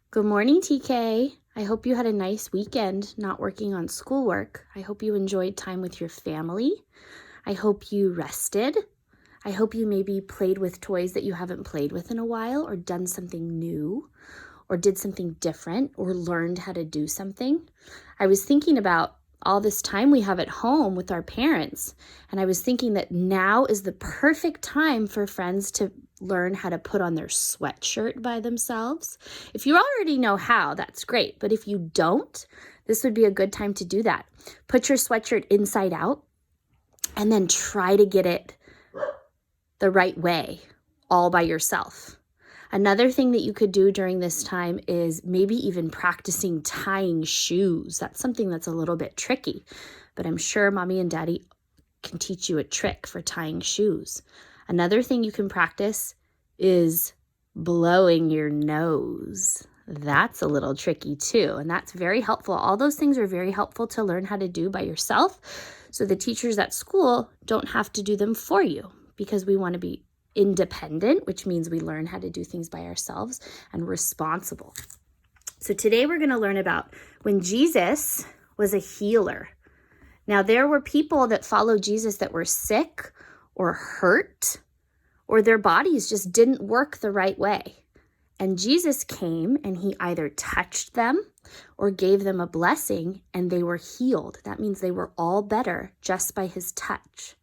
Good morning, TK. I hope you had a nice weekend not working on schoolwork. I hope you enjoyed time with your family. I hope you rested. I hope you maybe played with toys that you haven't played with in a while, or done something new, or did something different, or learned how to do something. I was thinking about all this time we have at home with our parents, and I was thinking that now is the perfect time for friends to learn how to put on their sweatshirt by themselves. If you already know how, that's great, but if you don't, this would be a good time to do that. Put your sweatshirt inside out and then try to get it the right way all by yourself. Another thing that you could do during this time is maybe even practicing tying shoes. That's something that's a little bit tricky, but I'm sure mommy and daddy can teach you a trick for tying shoes. Another thing you can practice is blowing your nose. That's a little tricky too, and that's very helpful. All those things are very helpful to learn how to do by yourself, so the teachers at school don't have to do them for you, because we want to be independent, which means we learn how to do things by ourselves, and responsible. So today we're going to learn about when Jesus was a healer. Now, there were people that followed Jesus that were sick or hurt, or their bodies just didn't work the right way. And Jesus came and he either touched them or gave them a blessing and they were healed. That means they were all better just by his touch.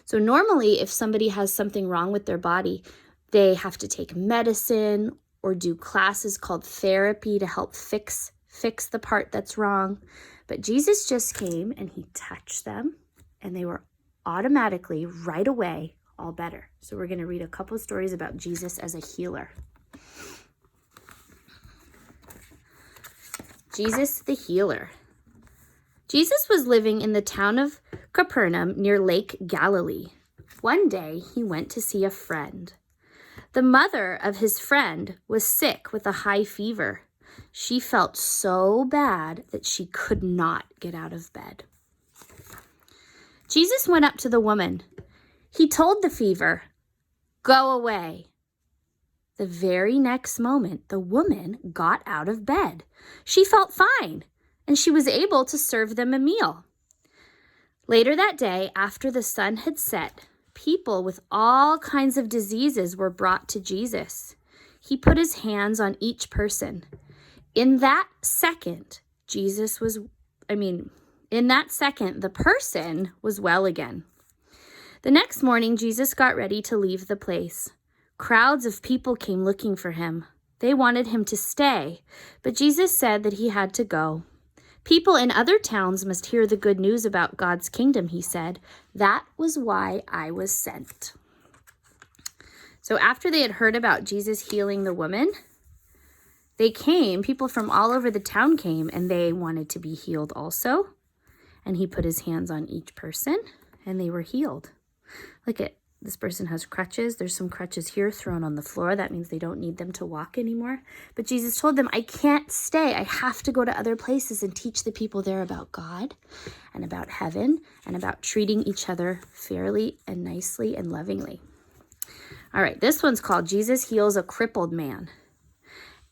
So normally, if somebody has something wrong with their body, they have to take medicine or do classes called therapy to help fix the part that's wrong. But Jesus just came and he touched them and they were automatically, right away, all better. So we're going to read a couple of stories about Jesus as a healer. Jesus the healer. Jesus was living in the town of Capernaum near Lake Galilee. One day he went to see a friend. The mother of his friend was sick with a high fever. She felt so bad that she could not get out of bed. Jesus went up to the woman. He told the fever, "Go away." The very next moment, the woman got out of bed. She felt fine, and she was able to serve them a meal. Later that day, after the sun had set, people with all kinds of diseases were brought to Jesus. He put his hands on each person. In that second, the person was well again. The next morning, Jesus got ready to leave the place. Crowds of people came looking for him. They wanted him to stay, but Jesus said that he had to go. People in other towns must hear the good news about God's kingdom, he said. That was why I was sent. So after they had heard about Jesus healing the woman, people from all over the town came, and they wanted to be healed also. And he put his hands on each person, and they were healed. Look at this person has crutches. There's some crutches here thrown on the floor. That means they don't need them to walk anymore. But Jesus told them, I can't stay. I have to go to other places and teach the people there about God and about heaven and about treating each other fairly and nicely and lovingly. All right, this one's called Jesus Heals a Crippled Man.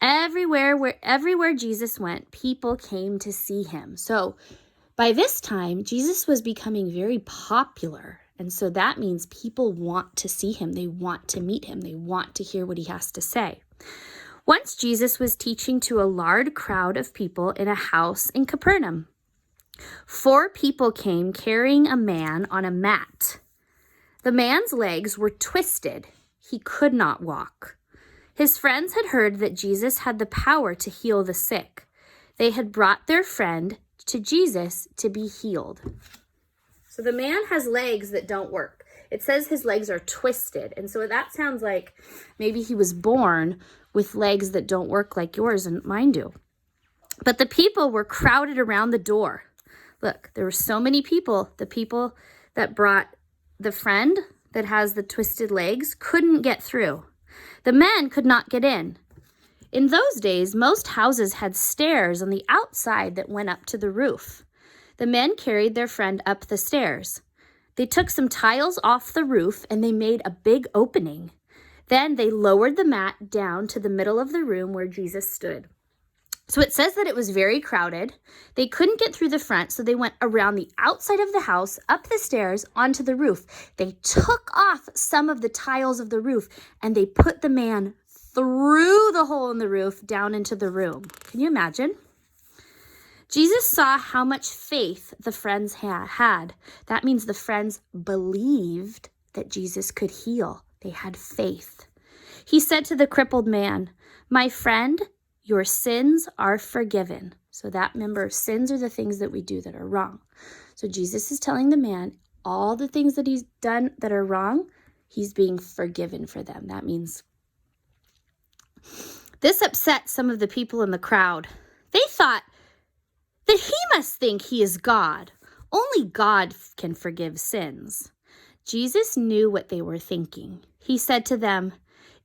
Everywhere Jesus went, people came to see him. So by this time, Jesus was becoming very popular. And so that means people want to see him. They want to meet him. They want to hear what he has to say. Once Jesus was teaching to a large crowd of people in a house in Capernaum. 4 people came carrying a man on a mat. The man's legs were twisted. He could not walk. His friends had heard that Jesus had the power to heal the sick. They had brought their friend to Jesus to be healed. So the man has legs that don't work. It says his legs are twisted. And so that sounds like maybe he was born with legs that don't work like yours and mine do. But the people were crowded around the door. Look, there were so many people. The people that brought the friend that has the twisted legs couldn't get through. The men could not get in. In those days, most houses had stairs on the outside that went up to the roof. The men carried their friend up the stairs. They took some tiles off the roof and they made a big opening. Then they lowered the mat down to the middle of the room where Jesus stood. So it says that it was very crowded. They couldn't get through the front, so they went around the outside of the house, up the stairs, onto the roof. They took off some of the tiles of the roof, and they put the man through the hole in the roof down into the room. Can you imagine? Jesus saw how much faith the friends had. That means the friends believed that Jesus could heal. They had faith. He said to the crippled man, "My friend, your sins are forgiven." So that, remember, sins are the things that we do that are wrong. So Jesus is telling the man all the things that he's done that are wrong, he's being forgiven for them. That means this upset some of the people in the crowd. They thought that he must think he is God. Only God can forgive sins. Jesus knew what they were thinking. He said to them,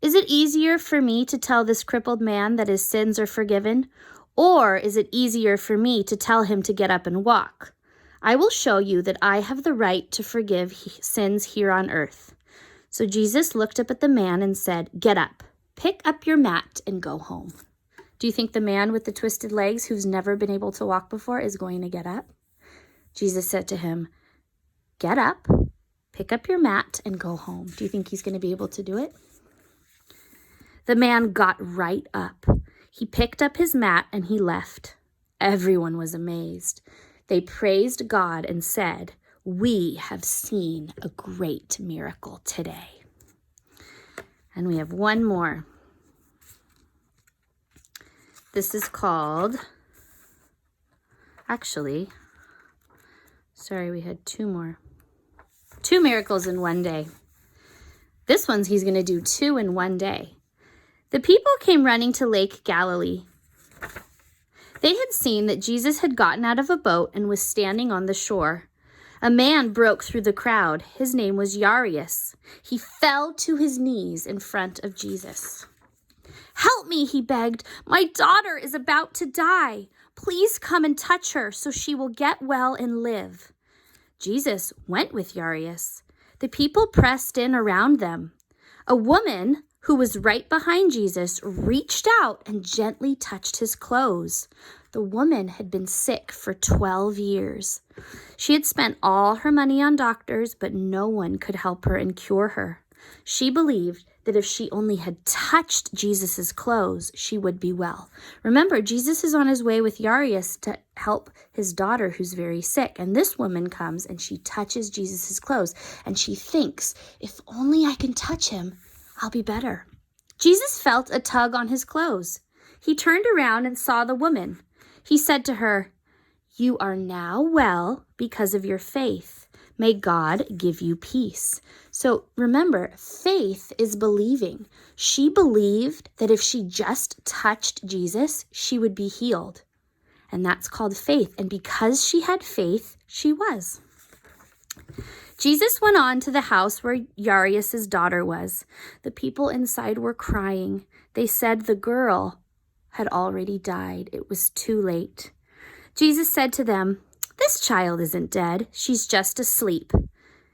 "Is it easier for me to tell this crippled man that his sins are forgiven? Or is it easier for me to tell him to get up and walk? I will show you that I have the right to forgive sins here on earth." So Jesus looked up at the man and said, "Get up, pick up your mat and go home." Do you think the man with the twisted legs who's never been able to walk before is going to get up? Jesus said to him, "Get up, pick up your mat and go home." Do you think he's going to be able to do it? The man got right up. He picked up his mat and he left. Everyone was amazed. They praised God and said, "We have seen a great miracle today." And we have one more. This is called, we had two more. 2 miracles in one day. This one's he's going to do 2 in one day. The people came running to Lake Galilee. They had seen that Jesus had gotten out of a boat and was standing on the shore. A man broke through the crowd. His name was Jairus. He fell to his knees in front of Jesus. "Help me," he begged. "My daughter is about to die. Please come and touch her so she will get well and live." Jesus went with Jairus. The people pressed in around them. A woman who was right behind Jesus reached out and gently touched his clothes. The woman had been sick for 12 years. She had spent all her money on doctors, but no one could help her and cure her. She believed that if she only had touched Jesus's clothes, she would be well. Remember, Jesus is on his way with Jairus to help his daughter who's very sick. And this woman comes and she touches Jesus's clothes. And she thinks, if only I can touch him, I'll be better. Jesus felt a tug on his clothes. He turned around and saw the woman. He said to her, "You are now well because of your faith. May God give you peace." So remember, faith is believing. She believed that if she just touched Jesus, she would be healed. And that's called faith. And because she had faith, she was. Jesus went on to the house where Jairus' daughter was. The people inside were crying. They said the girl had already died. It was too late. Jesus said to them, "This child isn't dead. She's just asleep."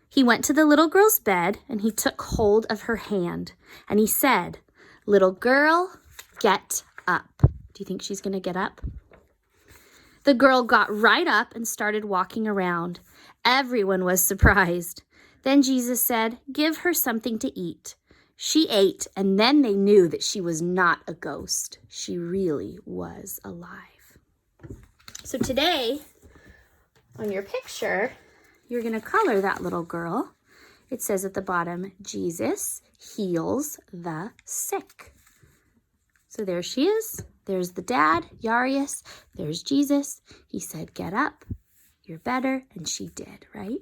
He went to the little girl's bed and he took hold of her hand and he said, "Little girl, get up." Do you think she's going to get up? The girl got right up and started walking around. Everyone was surprised. Then Jesus said, "Give her something to eat." She ate, and then they knew that she was not a ghost. She really was alive. So today, on your picture, you're going to color that little girl. It says at the bottom, "Jesus heals the sick." So there she is. There's the dad, Jairus. There's Jesus. He said, "Get up. You're better." And she did, right?